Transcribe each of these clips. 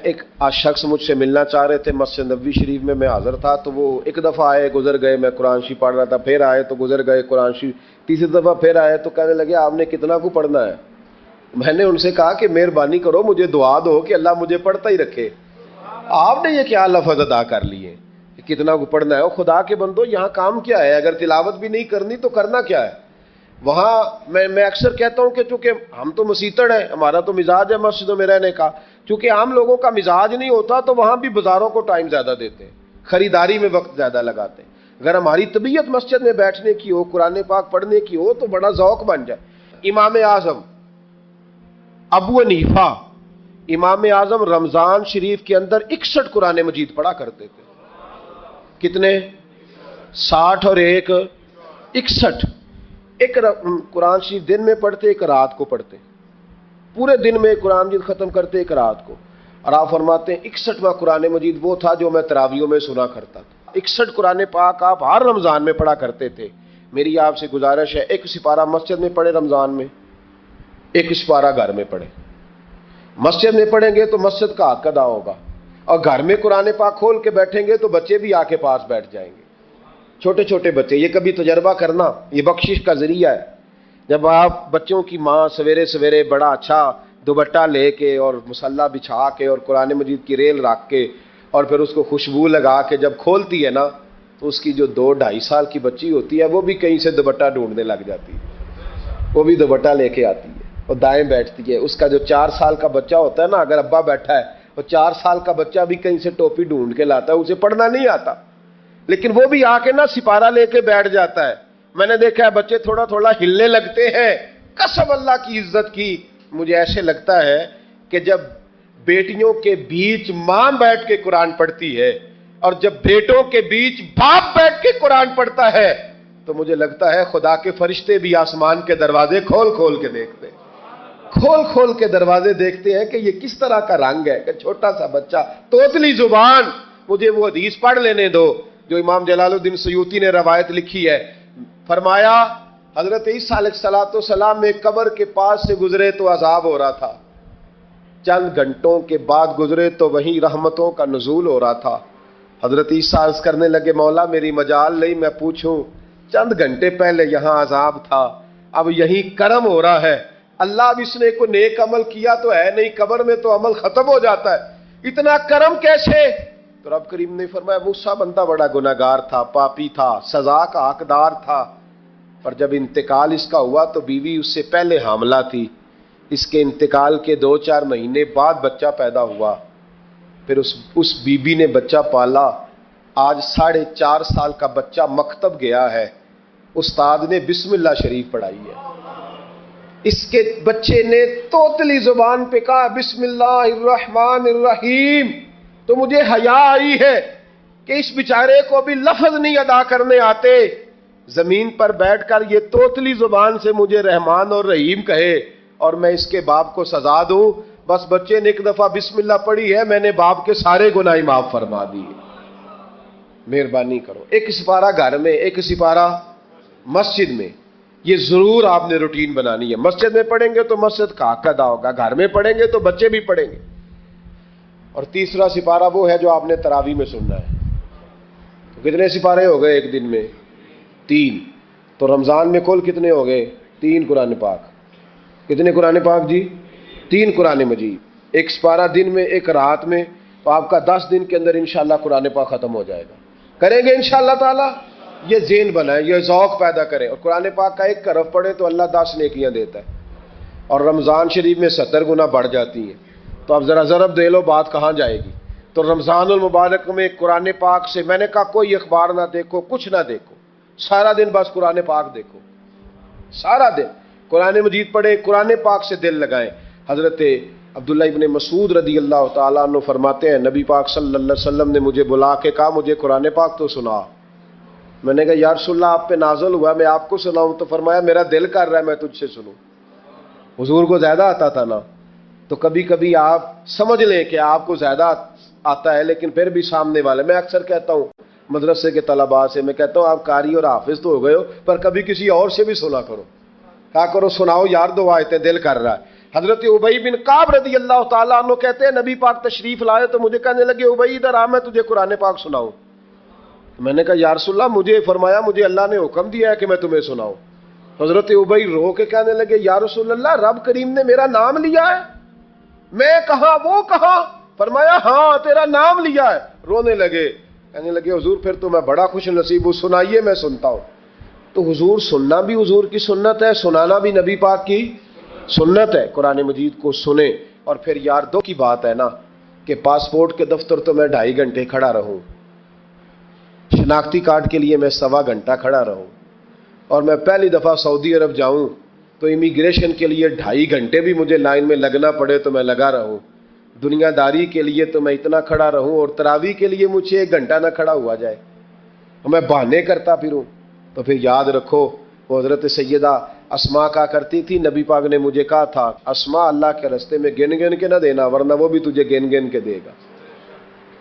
ایک شخص مجھ سے ملنا چاہ رہے تھے مسجد نبوی شریف میں حاضر تھا، تو وہ ایک دفعہ آئے گزر گئے، میں قرآن شریف پڑھ رہا تھا، پھر آئے تو گزر گئے قرآن شریف، تیسری دفعہ پھر آئے تو کہنے لگے آپ نے کتنا کو پڑھنا ہے؟ میں نے ان سے کہا کہ مہربانی کرو مجھے دعا دو کہ اللہ مجھے پڑھتا ہی رکھے۔ آپ نے یہ کیا لفظ ادا کر لیے کہ کتنا کو پڑھنا ہے؟ اور خدا کے بندو یہاں کام کیا ہے؟ اگر تلاوت بھی نہیں کرنی تو کرنا کیا ہے وہاں؟ میں اکثر کہتا ہوں کہ چونکہ ہم تو مسیتڑ ہیں، ہمارا تو مزاج ہے مسجدوں میں رہنے کا، چونکہ عام لوگوں کا مزاج نہیں ہوتا تو وہاں بھی بازاروں کو ٹائم زیادہ دیتے ہیں، خریداری میں وقت زیادہ لگاتے ہیں۔ اگر ہماری طبیعت مسجد میں بیٹھنے کی ہو، قرآن پاک پڑھنے کی ہو تو بڑا ذوق بن جائے۔ امام اعظم ابو حنیفہ امام اعظم رمضان شریف کے اندر 61 قرآن مجید پڑھا کرتے تھے۔ کتنے؟ 60 اور 1 61۔ ایک قرآن شریف دن میں پڑھتے، ایک رات کو پڑھتے، پورے دن میں قرآن مجید ختم کرتے، ایک رات کو۔ اور آپ فرماتے ہیں 61واں قرآن مجید وہ تھا جو میں تراویحوں میں سنا کرتا تھا۔ 61 قرآن پاک آپ ہر رمضان میں پڑھا کرتے تھے۔ میری آپ سے گزارش ہے ایک سپارہ مسجد میں پڑھے رمضان میں، ایک سپارہ گھر میں پڑھے۔ مسجد میں پڑھیں گے تو مسجد کا حق ادا ہوگا، اور گھر میں قرآن پاک کھول کے بیٹھیں گے تو بچے بھی آ کے پاس بیٹھ جائیں گے، چھوٹے چھوٹے بچے۔ یہ کبھی تجربہ کرنا، یہ بخشش کا ذریعہ ہے۔ جب آپ بچوں کی ماں سویرے سویرے بڑا اچھا دوپٹہ لے کے اور مصلی بچھا کے اور قرآن مجید کی ریل رکھ کے اور پھر اس کو خوشبو لگا کے جب کھولتی ہے نا، تو اس کی جو 2-2.5 سال کی بچی ہوتی ہے وہ بھی کہیں سے دوپٹہ ڈھونڈنے لگ جاتی ہے، وہ بھی دوپٹہ لے کے آتی ہے اور دائیں بیٹھتی ہے۔ اس کا جو 4 سال کا بچہ ہوتا ہے نا، اگر ابا بیٹھا ہے اور 4 سال کا بچہ بھی کہیں سے ٹوپی ڈھونڈ کے لاتا ہے، اسے پڑھنا نہیں آتا، لیکن وہ بھی آ کے نا سپارہ لے کے بیٹھ جاتا ہے۔ میں نے دیکھا ہے بچے تھوڑا تھوڑا ہلنے لگتے ہیں۔ قسم اللہ کی عزت کی، مجھے ایسے لگتا ہے کہ جب بیٹیوں کے بیچ ماں بیٹھ کے قرآن پڑھتی ہے اور جب بیٹوں کے بیچ باپ بیٹھ کے قرآن پڑھتا ہے تو مجھے لگتا ہے خدا کے فرشتے بھی آسمان کے دروازے کھول کھول کے دیکھتے ہیں، کھول کھول کے دروازے دیکھتے ہیں کہ یہ کس طرح کا رنگ ہے کہ چھوٹا سا بچہ، توتلی زبان۔ مجھے وہ حدیث پڑھ لینے دو جو امام جلال الدین سیوطی نے روایت لکھی ہے۔ فرمایا حضرت عیسیٰ علیہ السلام میں قبر کے پاس سے گزرے تو عذاب ہو رہا تھا، چند گھنٹوں کے بعد گزرے تو وہیں رحمتوں کا نزول ہو رہا تھا۔ حضرت عیسیٰ عرض کرنے لگے مولا میری مجال نہیں میں پوچھوں، چند گھنٹے پہلے یہاں عذاب تھا، اب یہیں کرم ہو رہا ہے، اللہ اب اس نے کوئی نیک عمل کیا تو ہے نہیں، قبر میں تو عمل ختم ہو جاتا ہے، اتنا کرم کیسے؟ تو رب کریم نے فرمایا موسیٰ بندہ بڑا گناہگار تھا، پاپی تھا، سزا کا حقدار تھا، پر جب انتقال اس کا ہوا تو بیوی اس سے پہلے حاملہ تھی، اس کے انتقال کے 2-4 مہینے بعد بچہ پیدا ہوا، پھر اس بیوی نے بچہ پالا، آج 4.5 سال کا بچہ مکتب گیا ہے، استاد نے بسم اللہ شریف پڑھائی ہے، اس کے بچے نے توتلی زبان پہ کہا بسم اللہ الرحمن الرحیم، تو مجھے حیا آئی ہے کہ اس بیچارے کو بھی لفظ نہیں ادا کرنے آتے، زمین پر بیٹھ کر یہ توتلی زبان سے مجھے رحمان اور رحیم کہے اور میں اس کے باپ کو سزا دوں۔ بس بچے نے ایک دفعہ بسم اللہ پڑھی ہے، میں نے باپ کے سارے گناہ معاف فرما دیے۔ مہربانی کرو، ایک سپارہ گھر میں، ایک سپارہ مسجد میں، یہ ضرور آپ نے روٹین بنانی ہے۔ مسجد میں پڑھیں گے تو مسجد کا حق ادا ہوگا، گھر میں پڑھیں گے تو بچے بھی پڑھیں گے۔ اور تیسرا سپارہ وہ ہے جو آپ نے تراویح میں سننا ہے۔ تو کتنے سپارے ہو گئے ایک دن میں؟ 3۔ تو رمضان میں کل کتنے ہو گئے؟ 3 قرآن پاک۔ کتنے قرآن پاک جی؟ 3 قرآن مجید، ایک سپارہ دن میں، ایک رات میں، تو آپ کا 10 دن کے اندر انشاءاللہ قرآن پاک ختم ہو جائے گا۔ کریں گے انشاءاللہ تعالی؟ یہ ذہن بنائیں، یہ ذوق پیدا کریں، اور قرآن پاک کا ایک حرف پڑھے تو اللہ 10 نیکیاں دیتا ہے، اور رمضان شریف میں 70 گنا بڑھ جاتی ہیں۔ تو اب ذرا ضرب دے لو بات کہاں جائے گی؟ تو رمضان المبارک میں قرآن پاک سے میں نے کہا کوئی اخبار نہ دیکھو، کچھ نہ دیکھو، سارا دن بس قرآن پاک دیکھو، سارا دن قرآن مجید پڑھیں، قرآن پاک سے دل لگائیں۔ حضرت عبداللہ ابن مسعود رضی اللہ تعالیٰ عنہ فرماتے ہیں نبی پاک صلی اللہ علیہ وسلم نے مجھے بلا کے کہا مجھے قرآن پاک تو سنا۔ میں نے کہا یا رسول اللہ آپ پہ نازل ہوا میں آپ کو سناؤں؟ تو فرمایا میرا دل کر رہا ہے میں تجھ سے سنوں۔ حضور کو زیادہ آتا تھا نا، تو کبھی کبھی آپ سمجھ لیں کہ آپ کو زیادہ آتا ہے لیکن پھر بھی سامنے والے، میں اکثر کہتا ہوں مدرسے کے طلباء سے، میں کہتا ہوں آپ قاری اور حافظ تو ہو گئے ہو پر کبھی کسی اور سے بھی سنا کرو، کہا کرو سناؤ یار 2 آیتیں دل کر رہا ہے۔ حضرت ابی بن کعب رضی اللہ تعالیٰ عنہ کہتے ہیں نبی پاک تشریف لائے تو مجھے کہنے لگے ابی ادھر آ میں تجھے قرآن پاک سناؤں. میں نے کہا یا رسول اللہ مجھے فرمایا مجھے اللہ نے حکم دیا ہے کہ میں تمہیں سناؤں. حضرت ابی رو کے کہنے لگے یا رسول اللہ رب کریم نے میرا نام لیا ہے. میں کہاں وہ کہاں؟ فرمایا ہاں تیرا نام لیا ہے. رونے لگے کہنے لگے حضور پھر تو میں بڑا خوش نصیب ہوں, سنائیے میں سنتا ہوں. تو حضور سننا بھی حضور کی سنت ہے, سنانا بھی نبی پاک کی سنت ہے. قرآن مجید کو سنیں. اور پھر یار دو کی بات ہے نا کہ پاسپورٹ کے دفتر تو میں 2.5 گھنٹے کھڑا رہوں, شناختی کارڈ کے لیے میں 1.25 گھنٹہ کھڑا رہوں, اور میں پہلی دفعہ سعودی عرب جاؤں تو امیگریشن کے لیے 2.5 گھنٹے بھی مجھے لائن میں لگنا پڑے تو میں لگا رہوں. دنیا داری کے لیے تو میں اتنا کھڑا رہوں, اور تراویح کے لیے مجھے 1 گھنٹہ نہ کھڑا ہوا جائے, میں بہانے کرتا پھروں. تو پھر یاد رکھو وہ حضرت سیدہ اسما کا کرتی تھی, نبی پاک نے مجھے کہا تھا اسما اللہ کے راستے میں گن گن کے نہ دینا ورنہ وہ بھی تجھے گن گن کے دے گا.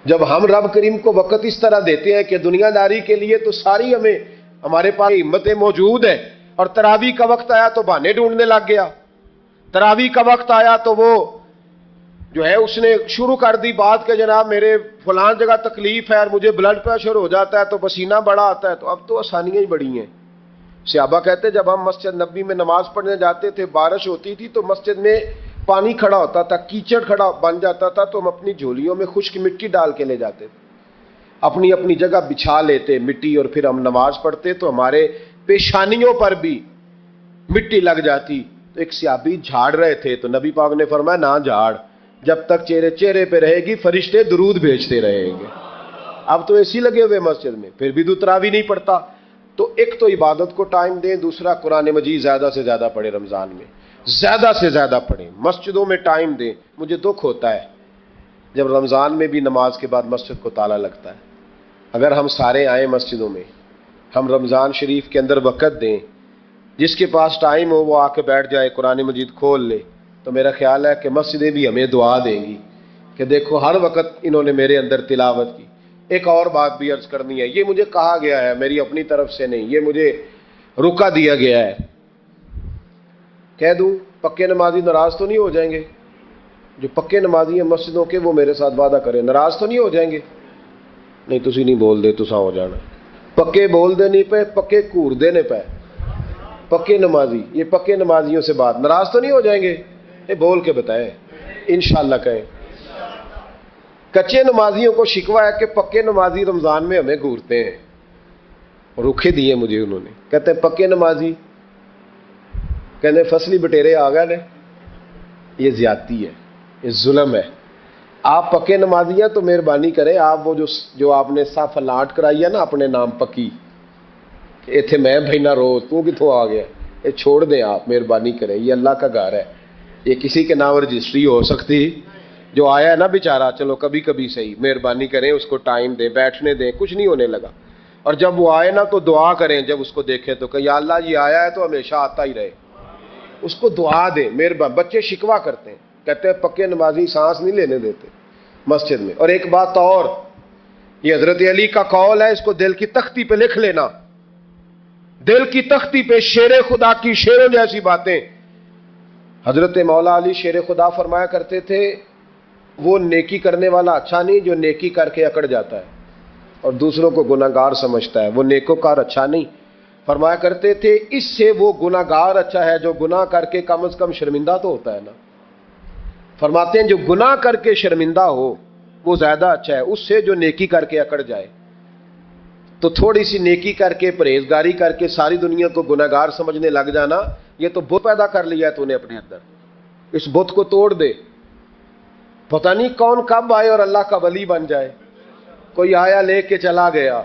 جب ہم رب کریم کو وقت اس طرح دیتے ہیں کہ دنیا داری کے لیے تو ساری ہمارے پاس ہمتیں موجود ہیں, اور تراویح کا وقت آیا تو بہانے ڈھونڈنے لگ گیا. تراویح کا وقت آیا تو وہ جو ہے اس نے شروع کر دی بات کہ جناب میرے فلان جگہ تکلیف ہے اور مجھے بلڈ پریشر ہو جاتا ہے تو پسینہ بڑا آتا ہے. تو اب تو آسانیاں ہی بڑی ہیں. صحابہ کہتے جب ہم مسجد نبوی میں نماز پڑھنے جاتے تھے بارش ہوتی تھی تو مسجد میں پانی کھڑا ہوتا تھا, کیچڑ کھڑا بن جاتا تھا, تو ہم اپنی جھولیوں میں خشک مٹی ڈال کے لے جاتے تھے, اپنی اپنی جگہ بچھا لیتے مٹی, اور پھر ہم نماز پڑھتے تو ہمارے پیشانیوں پر بھی مٹی لگ جاتی. تو ایک صحابی جھاڑ رہے تھے تو نبی پاک نے فرمایا نہ جھاڑ, جب تک چہرے پہ رہے گی فرشتے درود بھیجتے رہیں گے. اب تو ایسی لگے ہوئے مسجد میں پھر بھی تو تراویح نہیں پڑھتا. تو ایک تو عبادت کو ٹائم دیں, دوسرا قرآن مجید زیادہ سے زیادہ پڑھیں, رمضان میں زیادہ سے زیادہ پڑھیں, مسجدوں میں ٹائم دیں. مجھے دکھ ہوتا ہے جب رمضان میں بھی نماز کے بعد مسجد کو تالا لگتا ہے. اگر ہم سارے آئیں مسجدوں میں, ہم رمضان شریف کے اندر وقت دیں, جس کے پاس ٹائم ہو وہ آ کے بیٹھ جائے قرآن مجید کھول لے, تو میرا خیال ہے کہ مسجدیں بھی ہمیں دعا دیں گی کہ دیکھو ہر وقت انہوں نے میرے اندر تلاوت کی. ایک اور بات بھی عرض کرنی ہے, یہ مجھے کہا گیا ہے, میری اپنی طرف سے نہیں, یہ مجھے رکا دیا گیا ہے. کہہ دوں پکے نمازی ناراض تو نہیں ہو جائیں گے؟ جو پکے نمازی ہیں مسجدوں کے وہ میرے ساتھ وعدہ کریں ناراض تو نہیں ہو جائیں گے؟ نہیں تسی نہیں بول دے, تساں ہو جانا. پکے بول دے نہیں پے, پکے گھور دے نے پے. پکے نمازی, یہ پکے نمازیوں سے بات, ناراض تو نہیں ہو جائیں گے؟ یہ بول کے بتائیں, انشاءاللہ کہیں. کچے نمازیوں کو شکوہ ہے کہ پکے نمازی رمضان میں ہمیں گھورتے ہیں. روکھے دیے مجھے انہوں نے, کہتے ہیں پکے نمازی کہتے فصلی بٹیرے آ گئے نے. یہ زیادتی ہے, یہ ظلم ہے. آپ پکے نمازی ہیں تو مہربانی کریں, آپ وہ جو آپ نے صاف لاٹ کرائی ہے نا اپنے نام پکی, ایتھے میں بھینا روز تو کتوں آ گیا, یہ چھوڑ دیں آپ, مہربانی کریں. یہ اللہ کا گھر ہے, یہ کسی کے نام رجسٹری ہو سکتی. جو آیا ہے نا بیچارہ, چلو کبھی کبھی صحیح, مہربانی کریں اس کو ٹائم دیں, بیٹھنے دیں, کچھ نہیں ہونے لگا. اور جب وہ آئے نا تو دعا کریں, جب اس کو دیکھیں تو کہ یا اللہ یہ آیا ہے تو ہمیشہ آتا ہی رہے, اس کو دعا دیں. مہربان بچے شکوہ کرتے ہیں, کہتے ہیں پکے نمازی سانس نہیں لینے دیتے مسجد میں. اور ایک بات اور, یہ حضرت علی کا قول ہے, اس کو دل کی تختی پہ لکھ لینا, دل کی تختی پہ شیر خدا کی شیروں جیسی باتیں. حضرت مولا علی شیر خدا فرمایا کرتے تھے وہ نیکی کرنے والا اچھا نہیں جو نیکی کر کے اکڑ جاتا ہے اور دوسروں کو گناہگار سمجھتا ہے, وہ نیکوکار اچھا نہیں. فرمایا کرتے تھے اس سے وہ گناہگار اچھا ہے جو گناہ کر کے کم از کم شرمندہ تو ہوتا ہے نا. فرماتے ہیں جو گناہ کر کے شرمندہ ہو وہ زیادہ اچھا ہے اس سے جو نیکی کر کے اکڑ جائے. تو تھوڑی سی نیکی کر کے پرہیزگاری کر کے ساری دنیا کو گناہگار سمجھنے لگ جانا, یہ تو بت پیدا کر لیا ہے تو نے اپنے اندر. اس بت کو توڑ دے, پتہ نہیں کون کب آئے اور اللہ کا ولی بن جائے. کوئی آیا لے کے چلا گیا,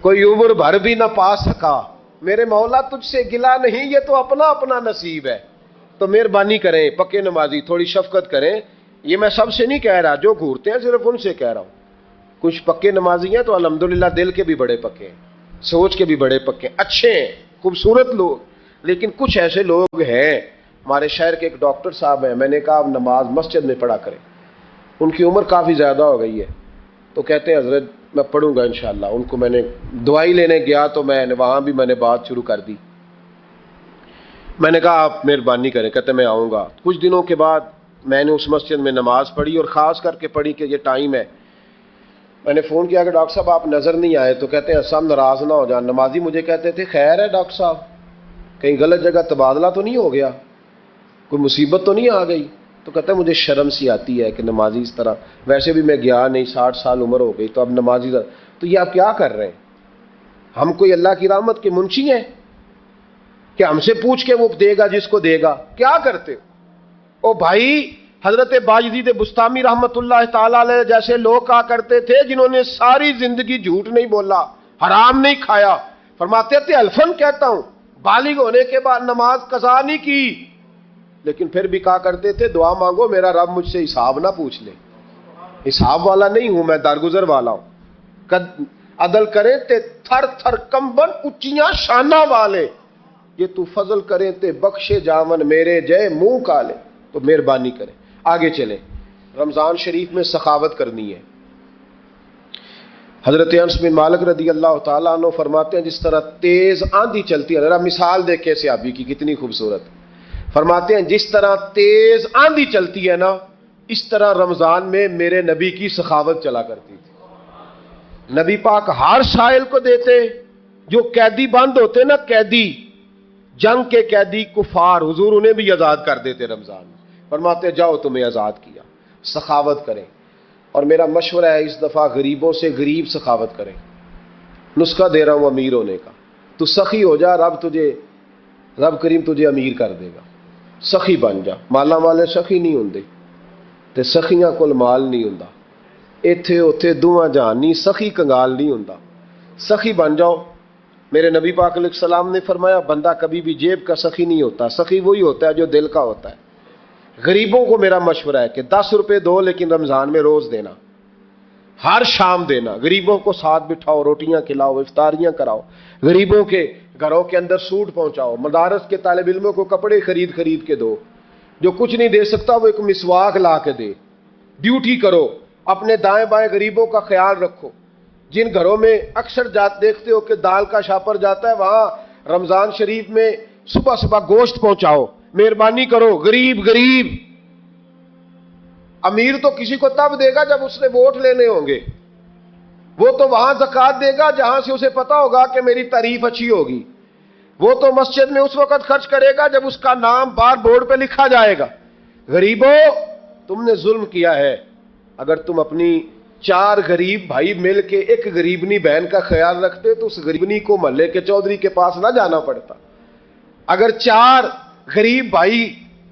کوئی عمر بھر بھی نہ پا سکا. میرے مولا تجھ سے گلا نہیں, یہ تو اپنا اپنا نصیب ہے. تو مہربانی کریں پکے نمازی, تھوڑی شفقت کریں. یہ میں سب سے نہیں کہہ رہا, جو گھورتے ہیں صرف ان سے کہہ رہا ہوں. کچھ پکے نمازی ہیں تو الحمدللہ دل کے بھی بڑے پکے ہیں, سوچ کے بھی بڑے پکے ہیں, اچھے ہیں, خوبصورت لوگ. لیکن کچھ ایسے لوگ ہیں, ہمارے شہر کے ایک ڈاکٹر صاحب ہیں, میں نے کہا آپ نماز مسجد میں پڑھا کریں. ان کی عمر کافی زیادہ ہو گئی ہے, تو کہتے ہیں حضرت میں پڑھوں گا انشاءاللہ. ان کو میں نے دوائی لینے گیا تو وہاں بھی میں نے بات شروع کر دی. میں نے کہا آپ مہربانی کریں، کہتے میں آؤں گا۔ کچھ دنوں کے بعد میں نے اس مسجد میں نماز پڑھی اور خاص کر کے پڑھی کہ یہ ٹائم ہے۔ میں نے فون کیا کہ ڈاکٹر صاحب آپ نظر نہیں آئے، تو کہتے ہیں سب ناراض نہ ہو جائیں۔ نمازی مجھے کہتے تھے خیر ہے ڈاکٹر صاحب، کہیں غلط جگہ تبادلہ تو نہیں ہو گیا، کوئی مصیبت تو نہیں آ گئی؟ تو کہتے ہیں مجھے شرم سی آتی ہے کہ نمازی اس طرح، ویسے بھی میں گیا نہیں، 60 سال عمر ہو گئی، تو اب نمازی تو یہ آپ کیا کر رہے ہیں؟ ہم کوئی اللہ کی رحمت کے منشی ہیں کہ ہم سے پوچھ کے وہ دے گا جس کو دے گا؟ کیا کرتے ہو؟ او بھائی، حضرت باجدید بستامی رحمت اللہ تعالی علیہ جیسے لوگ کہا کرتے تھے جنہوں نے ساری زندگی جھوٹ نہیں بولا، حرام نہیں کھایا، فرماتے تھے الفن کہتا ہوں، بالغ ہونے کے بعد نماز قضا نہیں کی، لیکن پھر بھی کہا کرتے تھے دعا مانگو میرا رب مجھ سے حساب نہ پوچھ لے۔ حساب والا نہیں ہوں میں، درگزر والا ہوں۔ عدل کرے تے تھر تھر کمبن اچیاں شانہ والے، یہ تو فضل کرے تے بخشے جاون میرے جے منہ کالے۔ تو مہربانی کریں، آگے چلیں۔ رمضان شریف میں سخاوت کرنی ہے۔ حضرت انس بن مالک رضی اللہ تعالیٰ عنہ فرماتے ہیں جس طرح تیز آندھی چلتی ہے، ذرا مثال دیکھیں صحابی کی کتنی خوبصورت، فرماتے ہیں جس طرح تیز آندھی چلتی ہے نا، اس طرح رمضان میں میرے نبی کی سخاوت چلا کرتی تھی۔ نبی پاک ہر سائل کو دیتے، جو قیدی بند ہوتے نا، قیدی جنگ کے قیدی کفار، حضور انہیں بھی آزاد کر دیتے رمضان میں، فرماتے جاؤ تمہیں آزاد کیا، سخاوت کریں۔ اور میرا مشورہ ہے اس دفعہ غریبوں سے غریب سخاوت کریں۔ نسخہ دے رہا ہوں امیر ہونے کا، تو سخی ہو جا، رب کریم تجھے امیر کر دے گا، سخی بن جا۔ مالا والے سخی نہیں ہوندے تے سخیاں کول مال نہیں ہوندا، ایتھے اوتھے دوواں جہان نہیں، سخی کنگال نہیں ہوندا، سخی بن جاؤ۔ میرے نبی پاک علیہ السلام نے فرمایا بندہ کبھی بھی جیب کا سخی نہیں ہوتا، سخی وہی ہوتا ہے جو دل کا ہوتا ہے۔ غریبوں کو میرا مشورہ ہے کہ 10 روپے دو، لیکن رمضان میں روز دینا، ہر شام دینا، غریبوں کو ساتھ بٹھاؤ، روٹیاں کھلاؤ، افطاریاں کراؤ، غریبوں کے گھروں کے اندر سوٹ پہنچاؤ، مدارس کے طالب علموں کو کپڑے خرید کے دو، جو کچھ نہیں دے سکتا وہ ایک مسواک لا کے دے، ڈیوٹی کرو، اپنے دائیں بائیں غریبوں کا خیال رکھو۔ جن گھروں میں اکثر دیکھتے ہو کہ دال کا شاپر جاتا ہے، وہاں رمضان شریف میں صبح صبح گوشت پہنچاؤ، مہربانی کرو۔ غریب امیر تو کسی کو تب دے گا جب اس نے ووٹ لینے ہوں گے، وہ تو وہاں زکوٰۃ دے گا جہاں سے اسے پتا ہوگا کہ میری تعریف اچھی ہوگی، وہ تو مسجد میں اس وقت خرچ کرے گا جب اس کا نام بار بورڈ پہ لکھا جائے گا۔ غریبوں، تم نے ظلم کیا ہے، اگر تم اپنی 4 غریب بھائی مل کے ایک غریبنی بہن کا خیال رکھتے تو اس غریبنی کو محلے کے چودھری کے پاس نہ جانا پڑتا۔ اگر 4 غریب بھائی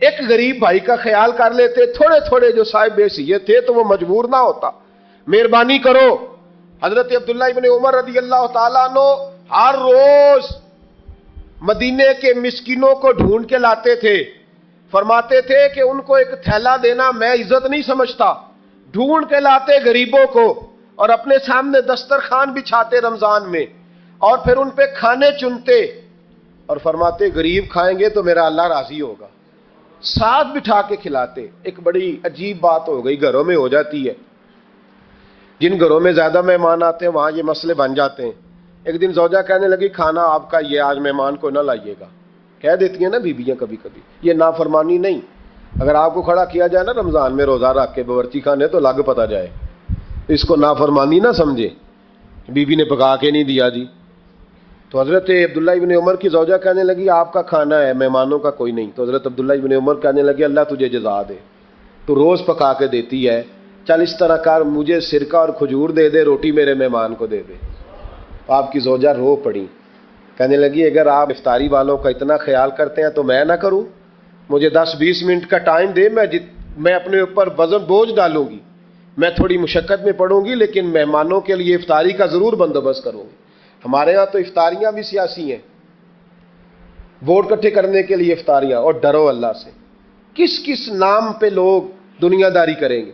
ایک غریب بھائی کا خیال کر لیتے، تھوڑے تھوڑے جو صاحب بے حیثیت تھے، تو وہ مجبور نہ ہوتا۔ مہربانی کرو۔ حضرت عبداللہ ابن عمر رضی اللہ تعالیٰ عنہ ہر روز مدینے کے مسکینوں کو ڈھونڈ کے لاتے تھے، فرماتے تھے کہ ان کو ایک تھیلا دینا میں عزت نہیں سمجھتا، ڈھونڈ کے لاتے غریبوں کو اور اپنے سامنے دسترخوان بچھاتے رمضان میں، اور پھر ان پہ کھانے چنتے اور فرماتے غریب کھائیں گے تو میرا اللہ راضی ہوگا، ساتھ بٹھا کے کھلاتے۔ ایک بڑی عجیب بات ہو گئی، گھروں میں ہو جاتی ہے، جن گھروں میں زیادہ مہمان آتے ہیں وہاں یہ مسئلے بن جاتے ہیں۔ ایک دن زوجہ کہنے لگی کھانا آپ کا یہ آج مہمان کو نہ لائیے گا، کہہ دیتی ہیں نا بیویاں کبھی کبھی، یہ نافرمانی نہیں۔ اگر آپ کو کھڑا کیا جائے نا رمضان میں روزہ رکھ کے باورچی خانے تو لگ پتا جائے، اس کو نافرمانی نہ سمجھے، بیوی نے پکا کے نہیں دیا جی۔ تو حضرت عبداللہ ابن عمر کی زوجہ کہنے لگی آپ کا کھانا ہے، مہمانوں کا کوئی نہیں۔ تو حضرت عبداللہ ابن عمر کہنے لگے اللہ تجھے جزا دے، تو روز پکا کے دیتی ہے، چل اس طرح کر مجھے سرکہ اور کھجور دے دے، روٹی میرے مہمان کو دے دے۔ آپ کی زوجہ رو پڑی، کہنے لگی اگر آپ افطاری والوں کا اتنا خیال کرتے ہیں تو میں نہ کروں، مجھے 10-20 منٹ کا ٹائم دے، میں اپنے اوپر وزن بوجھ ڈالوں گی، میں تھوڑی مشقت میں پڑوں گی، لیکن مہمانوں کے لیے افطاری کا ضرور بندوبست کروں گی۔ ہمارے ہاں تو افطاریاں بھی سیاسی ہیں، ووٹ اکٹھے کرنے کے لیے افطاریاں، اور ڈرو اللہ سے۔ کس کس نام پہ لوگ دنیا داری کریں گے؟